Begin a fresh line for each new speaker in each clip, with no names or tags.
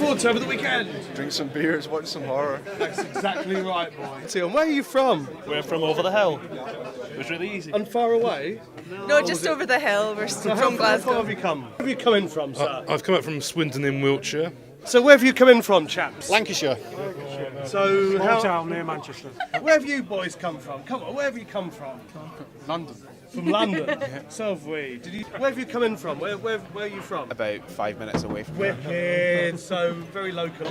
sports over the weekend?
Drink some beers, watch some horror.
That's exactly right, boy. So, where are you from?
We're from over the hill. It was really easy.
And far away?
No, just over the hill. We're
So
from
how far
Glasgow.
have you come? Where have you come in from, sir?
I've come up from Swindon in Wiltshire.
So where have you come in from, chaps?
Lancashire.
So
Town near Manchester.
where have you boys come from? Come on, where have you come from?
London.
From London. So have we. Where have you come in from? Where are you from?
About 5 minutes away from here.
Wicked. So very local.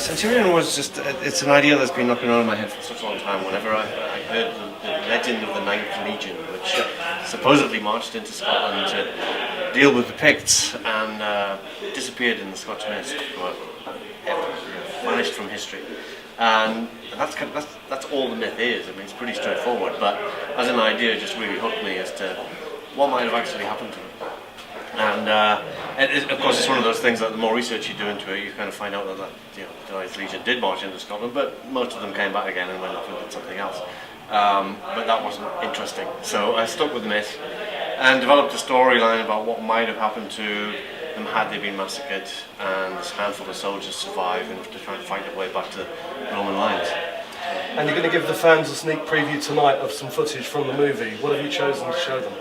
Centurion was just, it's an idea that's been knocking around in my head for such a long time. Whenever I heard the legend of the Ninth Legion, which supposedly marched into Scotland to deal with the Picts and disappeared in the Scotch mist, or vanished from history. And that's all the myth is. I mean, it's pretty straightforward, but as an idea, it just really hooked me as to what might have actually happened to him. And of course, it's one of those things that the more research you do into it, you kind of find out that the Ninth Legion did march into Scotland, but most of them came back again and went off and did something else. But that wasn't interesting. So I stuck with the myth and developed a storyline about what might have happened to them had they been massacred, and this handful of soldiers survive and to try and fight their way back to Roman lines.
And you're going to give the fans a sneak preview tonight of some footage from the movie. What have you chosen to show them?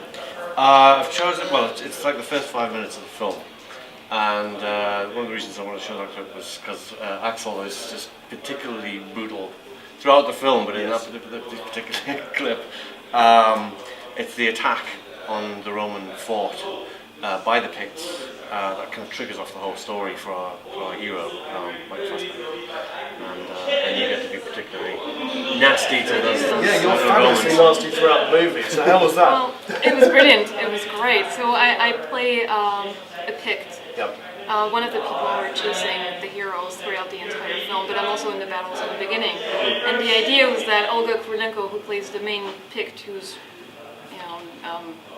I've chosen, well, it's like the first 5 minutes of the film, and one of the reasons I wanted to show that clip was because Axel is just particularly brutal throughout the film, but in that particular clip, it's the attack on the Roman fort by the Picts that kind of triggers off the whole story for our hero, Mike Fassbender. And you get to be particularly nasty to those.
Yeah, you're fabulously nasty throughout the movie. So how was that?
Well, it was brilliant. It was great. So I play a Pict.
Yep.
One of the people who are chasing the heroes throughout the entire film, but I'm also in the battles in the beginning. And the idea was that Olga Kurylenko, who plays the main Pict, who's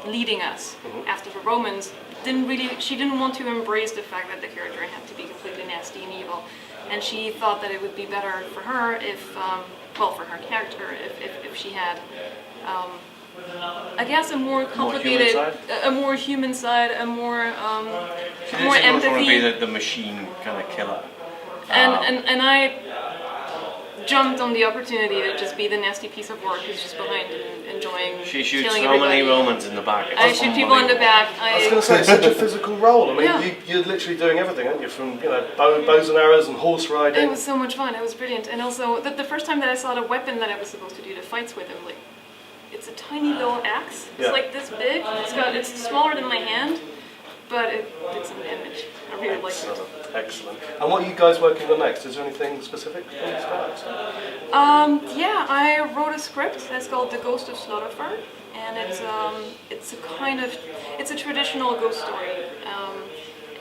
leading us after the Romans, she didn't want to embrace the fact that the character had to be completely nasty and evil. And she thought that it would be better for her if, for her character, if she had, I guess, a more complicated, a more human side, a more
She
more
didn't
empathy.
want to be the machine kind of killer.
And I jumped on the opportunity to just be the nasty piece of work who's just behind and enjoying
She shoots
killing
so many
everybody.
Romans in the back.
I shoot people in the back.
I was going to say, it's such a physical role. I mean,
Yeah.
you're literally doing everything, aren't you? From bows and arrows and horse riding.
It was so much fun. It was brilliant. And also, the first time that I saw the weapon that I was supposed to do the fights with, I'm like, it's a tiny little axe. It's
Yeah.
like this big. It's smaller than my hand, but it did some damage. I really liked it.
Excellent. And what are you guys working on next? Is there anything specific?
Yeah, I wrote a script that's called The Ghost of Slaughterford, and it's a traditional ghost story.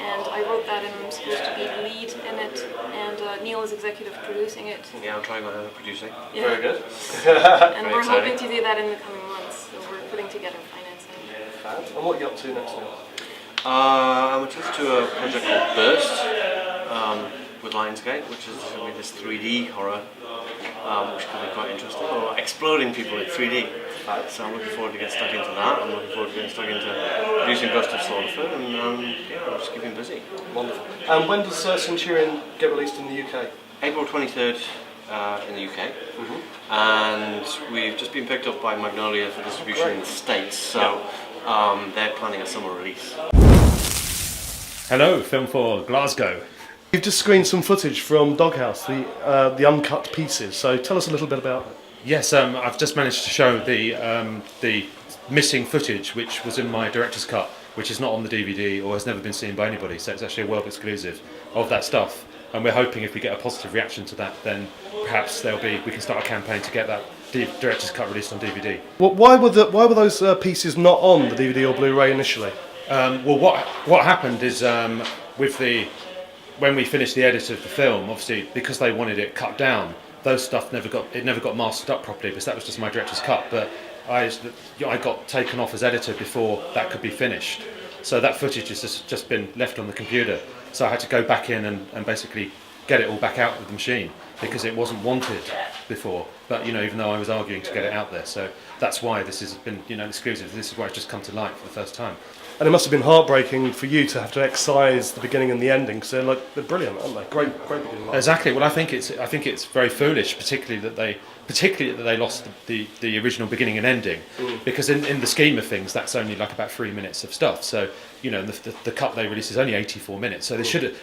And I wrote that, and I'm supposed to be the lead in it, and Neil is executive producing it.
Yeah, I'm trying my hand at producing.
Yeah.
Very good.
And
Very
we're
exciting.
hoping to do that in the coming months, so we're putting together financing.
And what are you up to next now?
I'm attached to a project called Burst with Lionsgate, which is going to be this 3D horror, which can be quite interesting. Or exploding people in 3D. So I'm looking forward to get stuck into that. I'm looking forward to getting stuck into producing Ghost of Slaughterford, and I'm just keeping busy.
Wonderful. And when does Centurion get released in the UK?
April 23rd in the UK, and we've just been picked up by Magnolia for distribution in the States, so they're planning a summer release.
Hello, Film for Glasgow.
You've just screened some footage from Doghouse, the uncut pieces. So tell us a little bit about it.
Yes, I've just managed to show the missing footage, which was in my director's cut, which is not on the DVD or has never been seen by anybody. So it's actually a world exclusive of that stuff. And we're hoping if we get a positive reaction to that, then perhaps we can start a campaign to get that director's cut released on DVD.
Well, why were those pieces not on the DVD or Blu-ray initially?
Well, what happened is when we finished the edit of the film, obviously because they wanted it cut down, those stuff never got mastered up properly because that was just my director's cut. But I got taken off as editor before that could be finished, so that footage has just been left on the computer. So I had to go back in and basically get it all back out of the machine. because it wasn't wanted before. But even though I was arguing to get it out there, so that's why this has been exclusive. This is why it's just come to light for the first time.
And it must have been heartbreaking for you to have to excise the beginning and the ending, because they're brilliant, aren't they? Great beginning.
Exactly. Well, I think it's very foolish, particularly that they lost the original beginning and ending, because in the scheme of things, that's only like about 3 minutes of stuff. So the cut they released is only 84 minutes. So they should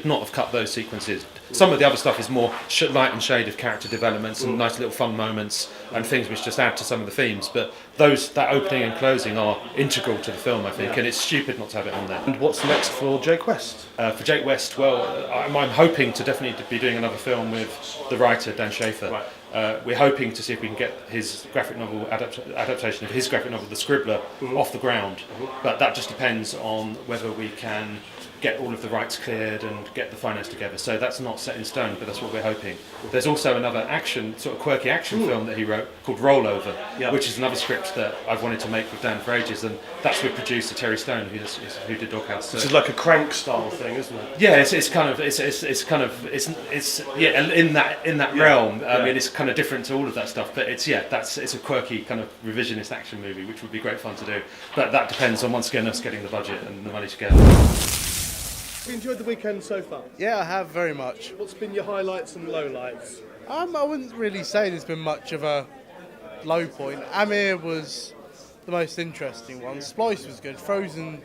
not have cut those sequences. Some of the other stuff is more light and shade of character developments and nice little fun moments and things which just add to some of the themes. But that opening and closing are integral to the film, I think, and it's stupid not to have it on there.
And what's next for Jake West?
For Jake West, well, I'm hoping to definitely be doing another film with the writer Dan Schafer.
Right.
We're hoping to see if we can get his graphic novel adaptation of his graphic novel, The Scribbler, off the ground. But that just depends on whether we can get all of the rights cleared and get the finance together. So that's not set in stone, but that's what we're hoping. There's also another sort of quirky action film that he wrote called Rollover, which is another script that I've wanted to make with Dan for ages, and that's with producer Terry Stone, who did Doghouse. So
This is like a Crank style thing, isn't it?
yeah, it's in that realm. I mean, it's kind of different to all of that stuff, but it's a quirky kind of revisionist action movie, which would be great fun to do. But that depends on once again us getting the budget and the money together.
Have you enjoyed the weekend so far?
Yeah, I have very much.
What's been your highlights and lowlights?
I wouldn't really say there's been much of a low point. Amir was the most interesting one. Splice was good. Frozen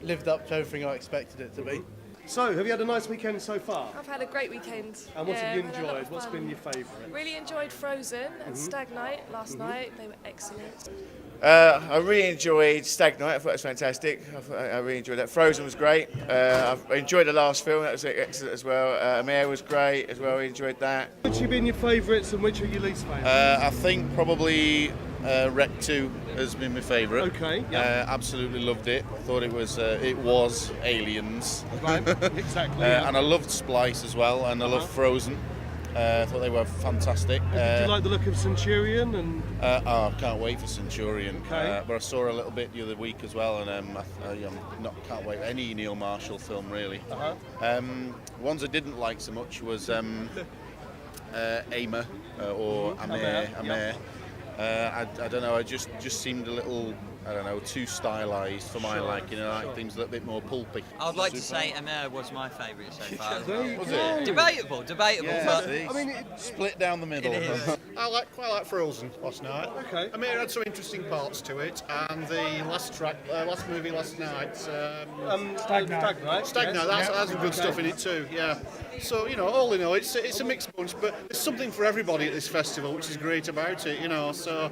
lived up to everything I expected it to be.
So, have you had a nice weekend so far?
I've had a great weekend.
And what have you
I've had a lot
enjoyed?
of
What's
fun.
been your favourite?
Really enjoyed Frozen and Stag Night last night. They were excellent.
I really enjoyed Stag Night. I thought it was fantastic. I really enjoyed that. Frozen was great. I enjoyed the last film. That was excellent as well. Amir was great as well. I enjoyed that.
Which have been your favourites and which are your least favourite?
I think probably Rec 2 has been my favourite.
Okay, yeah.
Absolutely loved it. Thought it was Aliens.
Right, exactly.
And I loved Splice as well, and I loved Frozen. I thought they were fantastic.
Did you like the look of Centurion? And
I can't wait for Centurion.
Okay.
But I saw a little bit the other week as well, and can't wait for any Neil Marshall film really. Ones I didn't like so much was Amir or Amir. I don't know. I just seemed a little, too stylised for my liking. I like things a little bit more pulpy.
I'd like to say Amir was my favourite so far.
Was it?
Debatable,
Yeah,
but
I mean, split down the middle.
It is.
I quite like Frozen last night.
Okay.
I mean, it had some interesting parts to it, and the last movie last night.
Stag Night.
Stag Night. That's some good stuff in it too. Yeah. So all in all, it's a mixed bunch, but there's something for everybody at this festival, which is great about it. So